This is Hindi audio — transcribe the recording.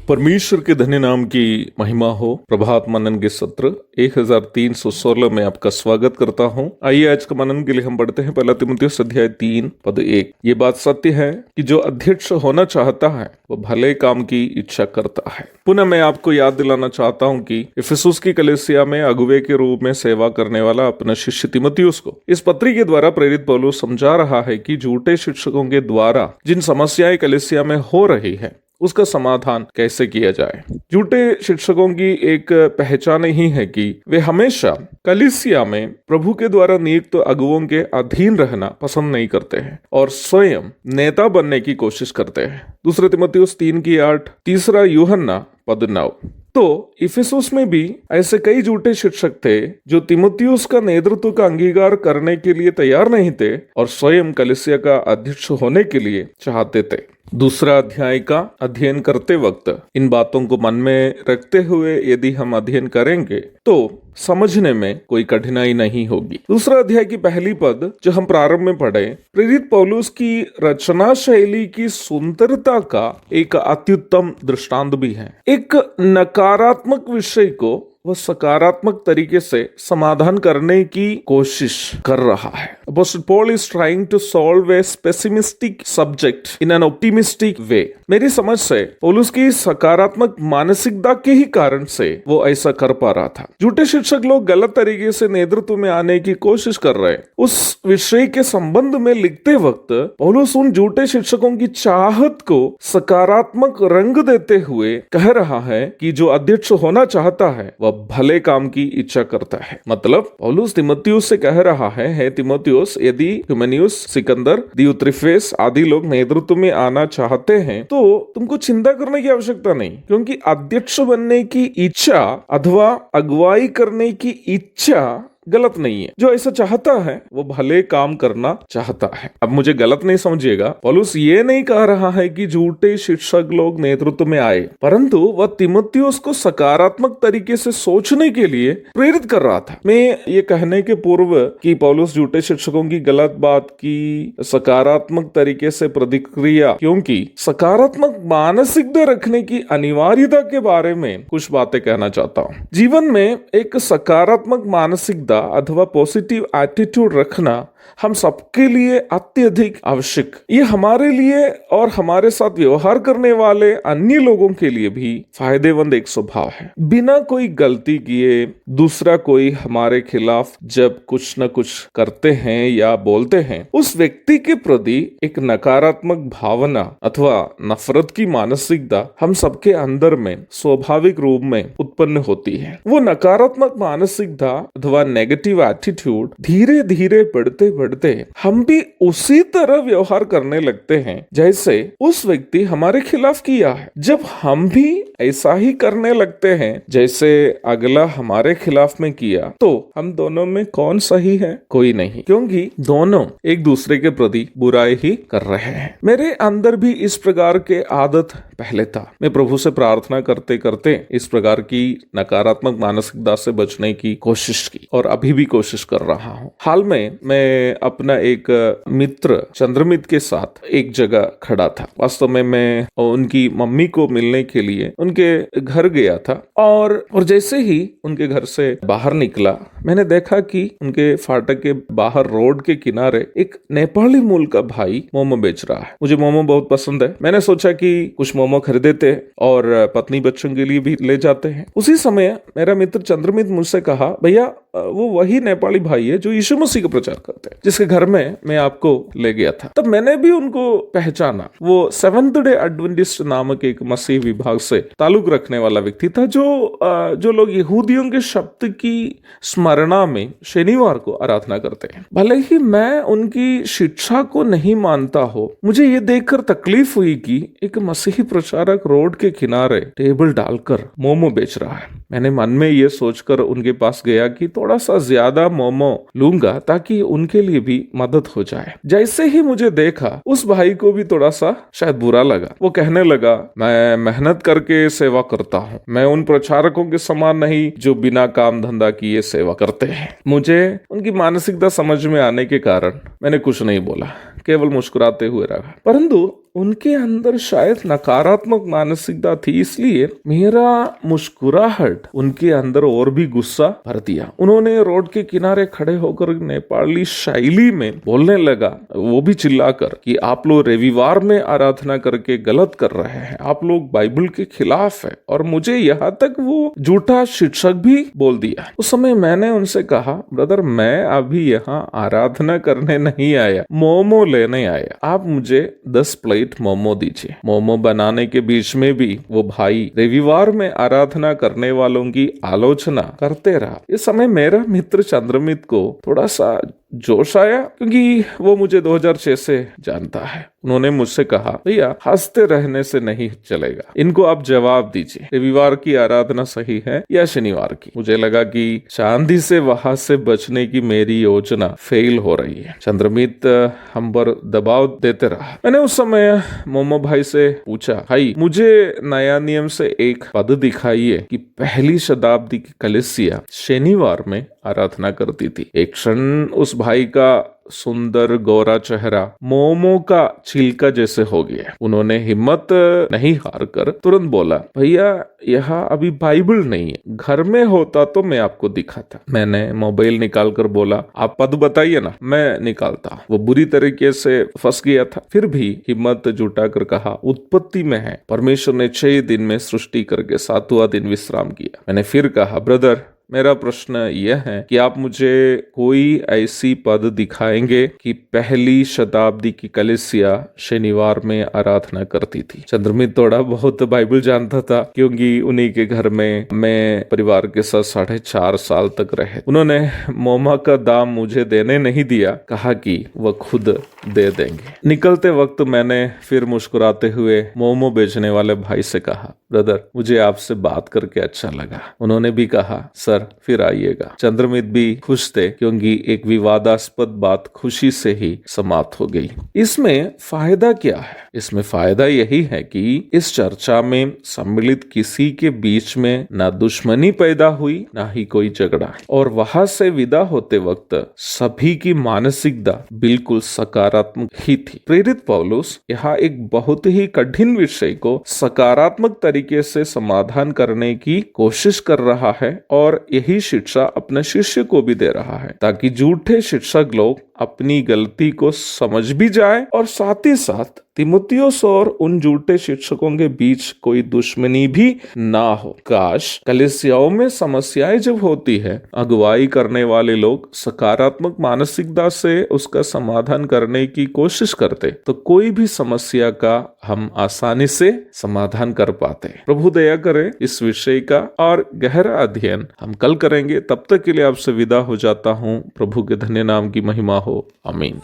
परमेश्वर के धन्य नाम की महिमा हो। प्रभात मनन के सत्र 1316 में आपका स्वागत करता हूं। आइए आज का मनन के लिए हम पढ़ते हैं पहला तीमुथियुस अध्याय 3 पद 1। ये बात सत्य है कि जो अध्यक्ष होना चाहता है वो भले काम की इच्छा करता है। पुनः मैं आपको याद दिलाना चाहता हूं कि इफिसुस की कलीसिया में अगुवे के रूप में सेवा करने वाला अपना शिष्य तीमुथियुस को इस पत्री के द्वारा प्रेरित पौलुस समझा रहा है कि झूठे शिक्षकों के द्वारा जिन समस्याएं कलीसिया में हो रही है उसका समाधान कैसे किया जाए। झूठे शिक्षकों की एक पहचान ही है कि वे हमेशा कलीसिया में प्रभु के द्वारा नियुक्त अगुवों के अधीन रहना पसंद नहीं करते हैं और स्वयं नेता बनने की कोशिश करते हैं। दूसरा तीमुथियुस 3:8, तीसरा यूहन्ना पद 9। तो इफिसुस में भी ऐसे कई झूठे शिक्षक थे जो तीमुथियुस का नेतृत्व का अंगीकार करने के लिए तैयार नहीं थे और स्वयं कलीसिया का अध्यक्ष होने के लिए चाहते थे। दूसरा अध्याय का अध्ययन करते वक्त इन बातों को मन में रखते हुए यदि हम अध्ययन करेंगे तो समझने में कोई कठिनाई नहीं होगी। दूसरा अध्याय की पहली पद जो हम प्रारंभ में पढ़े, प्रेरित पौलुस की रचना शैली की सुंदरता का एक अत्युत्तम दृष्टांत भी है। एक नकारात्मक विषय को वह सकारात्मक तरीके से समाधान करने की कोशिश कर रहा है। Apostle Paul is trying to solve a pessimistic subject in an optimistic way। मेरी समझ से पौलुस की सकारात्मक मानसिकता के ही कारण से वो ऐसा कर पा रहा था। झूठे शिक्षक लोग गलत तरीके से नेतृत्व में आने की कोशिश कर रहे हैं। उस विषय के संबंध में लिखते वक्त पौलुस उन झूठे शिक्षकों की चाहत को सकारात्मक रंग देते हुए कह रहा है कि जो अध्यक्ष होना चाहता है वह भले काम की इच्छा करता है। मतलब पौलुस तीमुथियुस से कह रहा है तीमुथियुस, यदि हुमेनियुस, सिकंदर, दियुत्रिफेस आदि लोग नेतृत्व में आना चाहते हैं तो तुमको चिंता करने की आवश्यकता नहीं, क्योंकि अध्यक्ष बनने की इच्छा अथवा अगुवाई करने की इच्छा गलत नहीं है। जो ऐसा चाहता है वो भले काम करना चाहता है। अब मुझे गलत नहीं समझिएगा, पौलुस ये नहीं कह रहा है कि झूठे शिक्षक लोग नेतृत्व में आए, परंतु वह तीमुथियुस को सकारात्मक तरीके से सोचने के लिए प्रेरित कर रहा था। मैं ये कहने के पूर्व कि पौलुस झूठे शिक्षकों की गलत बात की सकारात्मक तरीके से प्रतिक्रिया, क्योंकि सकारात्मक मानसिकता रखने की अनिवार्यता के बारे में कुछ बातें कहना चाहता हूँ। जीवन में एक सकारात्मक मानसिकता अथवा पॉजिटिव एटीट्यूड रखना हम सबके लिए अत्यधिक आवश्यक। ये हमारे लिए और हमारे साथ व्यवहार करने वाले अन्य लोगों के लिए भी फायदेमंद एक स्वभाव है। बिना कोई गलती किए दूसरा कोई हमारे खिलाफ जब कुछ न कुछ करते हैं या बोलते हैं, उस व्यक्ति के प्रति एक नकारात्मक भावना अथवा नफरत की मानसिकता हम सबके अंदर में स्वाभाविक रूप में उत्पन्न होती है। वो नकारात्मक मानसिकता अथवा नेगेटिव एटीट्यूड धीरे धीरे बढ़ते हम भी उसी तरह व्यवहार करने लगते हैं जैसे उस व्यक्ति हमारे खिलाफ किया है। जब हम भी ऐसा ही करने लगते हैं जैसे अगला हमारे खिलाफ में किया, तो हम दोनों में कौन सही है? कोई नहीं, क्योंकि दोनों एक दूसरे के प्रति बुराई ही कर रहे हैं। मेरे अंदर भी इस प्रकार के आदत पहले था। मैं प्रभु से प्रार्थना करते करते इस प्रकार की नकारात्मक मानसिकता से बचने की कोशिश की और अभी भी कोशिश कर रहा हूँ। हाल में मैं अपना एक मित्र चंद्रमित के साथ एक जगह खड़ा था। वास्तव में मैं उनकी मम्मी को मिलने के लिए उनके घर गया था और जैसे ही उनके घर से बाहर निकला, मैंने देखा कि उनके फाटक के बाहर रोड के किनारे एक नेपाली मूल का भाई मोमो बेच रहा है। मुझे मोमो बहुत पसंद है। मैंने सोचा कि कुछ मोमो खरीदेते और पत्नी बच्चों के लिए भी ले जाते हैं। उसी समय मेरा मित्र चंद्रमित मुझसे कहा, भैया वो वही नेपाली भाई है जो यीशु मसीह का प्रचार करते हैं, जिसके घर में मैं आपको ले गया था। तब मैंने भी उनको पहचाना। वो सेवेंथ डे एडवेंटिस्ट नामक एक मसीह विभाग से ताल्लुक रखने वाला व्यक्ति था जो लोग यहूदियों के शब्द की स्मरणा में शनिवार को आराधना करते हैं। भले ही मैं उनकी शिक्षा को नहीं मानता हो, मुझे ये देखकर तकलीफ हुई कि एक मसीही प्रचारक रोड के किनारे टेबल डालकर मोमो बेच रहा है। मैंने मन में ये सोचकर उनके पास गया कि थोड़ा सा ज्यादा मोमो लूंगा ताकि उनके लिए भी मदद हो जाए। जैसे ही मुझे देखा, उस भाई को भी थोड़ा सा शायद बुरा लगा। वो कहने लगा, मैं मेहनत करके सेवा करता हूँ, मैं उन प्रचारकों के समान नहीं जो बिना काम धंधा किए सेवा करते हैं। मुझे उनकी मानसिकता समझ में आने के कारण मैंने कुछ नहीं बोला, केवल मुस्कुराते हुए रहा। परंतु उनके अंदर शायद नकारात्मक मानसिकता थी, इसलिए मेरा मुस्कुराहट उनके अंदर और भी गुस्सा भर दिया। उन्होंने रोड के किनारे खड़े होकर नेपाली शैली में बोलने लगा, वो भी चिल्लाकर, कि आप लोग रविवार में आराधना करके गलत कर रहे हैं, आप लोग बाइबल के खिलाफ है, और मुझे यहाँ तक वो झूठा शिक्षक भी बोल दिया। उस समय मैंने उनसे कहा, ब्रदर मैं अभी यहाँ आराधना करने नहीं आया, मोमो लेने आया, आप मुझे 10 प्लेट मोमो दीजिए। मोमो बनाने के बीच में भी वो भाई रविवार में आराधना करने वालों की आलोचना करते रहा। इस समय मेरा मित्र चंद्रमित को थोड़ा सा जोश आया, क्योंकि वो मुझे 2006 से जानता है। उन्होंने मुझसे कहा, भैया हंसते रहने से नहीं चलेगा, इनको आप जवाब दीजिए, रविवार की आराधना सही है या शनिवार की। मुझे लगा कि चांदी से वहां से बचने की मेरी योजना फेल हो रही है। चंद्रमित हम पर दबाव देते रहा। मैंने उस समय मोमो भाई से पूछा, भाई मुझे नया नियम से एक पद दिखाइए कि पहली शताब्दी की कलीसिया शनिवार में आराधना करती थी। एक क्षण उस भाई का सुंदर गोरा चेहरा मोमो का छिलका जैसे हो गया। उन्होंने हिम्मत नहीं हार कर तुरंत बोला, भैया यहाँ अभी बाइबल नहीं है, घर में होता तो मैं आपको दिखाता। मैंने मोबाइल निकाल कर बोला, आप पद बताइए ना, मैं निकालता। वो बुरी तरीके से फंस गया था, फिर भी हिम्मत जुटा कर कहा, उत्पत्ति में है, परमेश्वर ने 6 दिन में सृष्टि करके 7वां दिन विश्राम किया। मैंने फिर कहा, ब्रदर मेरा प्रश्न यह है कि आप मुझे कोई ऐसी पद दिखाएंगे कि पहली शताब्दी की कलीसिया शनिवार में आराधना करती थी। चंद्रमित थोड़ा बहुत बाइबल जानता था, क्योंकि उन्हीं के घर में मैं परिवार के साथ 4.5 साल तक रहे। उन्होंने मोमा का दाम मुझे देने नहीं दिया, कहा कि वह खुद दे देंगे। निकलते वक्त मैंने फिर मुस्कुराते हुए मोमो बेचने वाले भाई से कहा, ब्रदर मुझे आपसे बात करके अच्छा लगा। उन्होंने भी कहा, सर फिर आइएगा। चंद्रमित भी खुश थे, क्योंकि एक विवादास्पद बात खुशी से ही समाप्त हो गई। इसमें फायदा क्या है? इसमें फायदा यही है कि इस चर्चा में सम्मिलित किसी के बीच में ना दुश्मनी पैदा हुई, ना ही कोई झगड़ा, और वहां से विदा होते वक्त सभी की मानसिकता बिल्कुल सकारात्मक ही थी। प्रेरित पौलुस यहाँ एक बहुत ही कठिन विषय को सकारात्मक तरीके से समाधान करने की कोशिश कर रहा है, और यही शिक्षा अपने शिष्य को भी दे रहा है, ताकि झूठे शिक्षक लोग अपनी गलती को समझ भी जाए, और साथ ही साथ तिमुथियुस और उन झूठे शिक्षकों के बीच कोई दुश्मनी भी ना हो। काश कलीसियाओं में समस्याएं जब होती है, अगुवाई करने वाले लोग सकारात्मक मानसिकता से उसका समाधान करने की कोशिश करते, तो कोई भी समस्या का हम आसानी से समाधान कर पाते। प्रभु दया करे इस विषय का और गहरा अध्ययन हम कल करेंगे। तब तक के लिए आपसे विदा हो जाता हूँ। प्रभु के धन्य नाम की महिमा हो। आमीन।